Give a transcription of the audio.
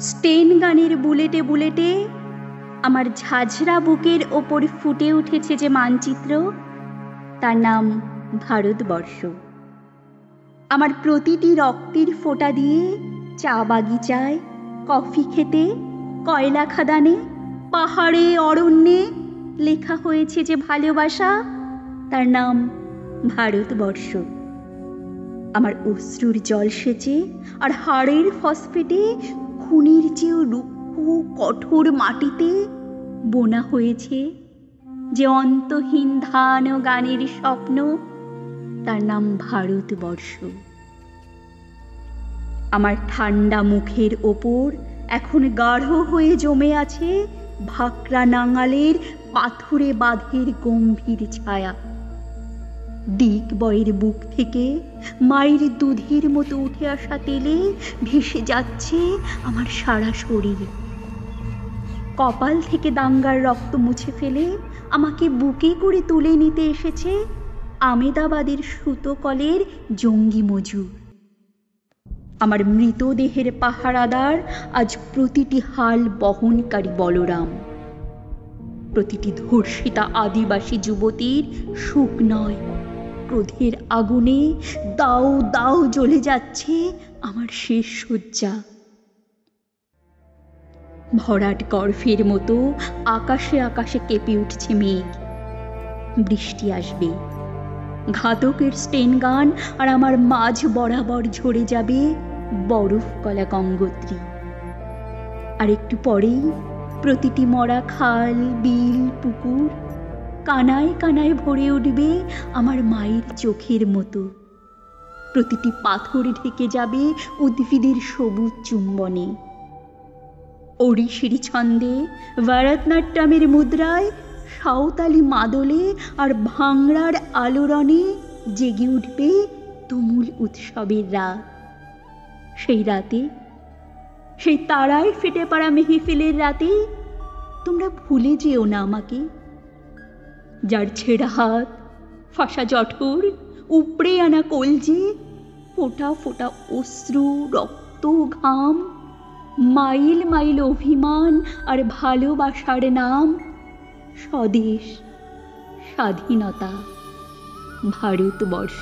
স্টেন গানের বুলেটে বুলেটে আমার ঝাঝরা বুকের ওপর ফুটে উঠেছে যে মানচিত্র, তার নাম ভারতবর্ষ। আমার প্রতিটি রক্তের ফোঁটা দিয়ে চা বাগিচায়, কফি খেতে, কয়লা খাদানে, পাহাড়ে, অরণ্যে লেখা হয়েছে যে ভালোবাসা, তার নাম ভারতবর্ষ। আমার অশ্রুর জল সেচে আর হাড়ের ফসফেটে খুনির চেয়েও রুক্ষ কঠোর মাটিতে বোনা হয়েছে যে অন্তহীন ধান ও গানের স্বপ্ন, তার নাম ভারতবর্ষ। আমার ঠান্ডা মুখের ওপর এখন গাঢ় হয়ে জমে আছে ভাকরা নাঙালের পাথুরে বাঁধের গম্ভীর ছায়া। দিক বয়ের বুক থেকে মায়ের দুধের মতো উঠে আসা তেলে ভেসে যাচ্ছে আমার সারা শরীর। কপাল থেকে দাঙ্গার রক্ত মুছে ফেলে আমাকে বুকে করে তুলে নিতে এসেছে আমেদাবাদের সুতো কলের জঙ্গি মজুর। আমার মৃতদেহের পাহারাদার আজ প্রতিটি হাল বহনকারী বলরাম, প্রতিটি ধর্ষিতা আদিবাসী যুবতীর সুখ নয়, ক্রোধের আগুনে দাও দাও জ্বলে যাচ্ছে আমার শেষ শয্যা। ভরাট গর্ভের মতো আকাশে আকাশে কেঁপে উঠছে মেঘ। বৃষ্টি আসবে, ঘাতকের স্টেন গান আর আমার মাঝ বরাবর ঝরে যাবে বরফ গলা গঙ্গোত্রী। আর একটু পরেই প্রতিটি মরা খাল, বিল, পুকুর কানায় কানায় ভরে উঠবে আমার মায়ের চোখের মতো। প্রতিটি পাথর ঢেকে যাবে উদ্ভিদের সবুজ চুম্বনে। ওড়িশির ছন্দে, ভারতনাট্যমের মুদ্রায়, সাঁওতালি মাদলে আর ভাংড়ার আলোড়নে জেগে উঠবে তুমুল উৎসবের রাত। সেই রাতে, সেই তারায় ফেটে পড়া মেহফিলের রাতে তোমরা ভুলে যেও না আমাকে, যার ছেঁড়া হাত, ফাঁসা জঠর, উপড়ে আনা কলজে, ফোঁটা ফোঁটা অশ্রু, রক্ত, ঘাম, মাইল মাইল অভিমান আর ভালোবাসার নাম স্বদেশ, স্বাধীনতা, ভারতবর্ষ।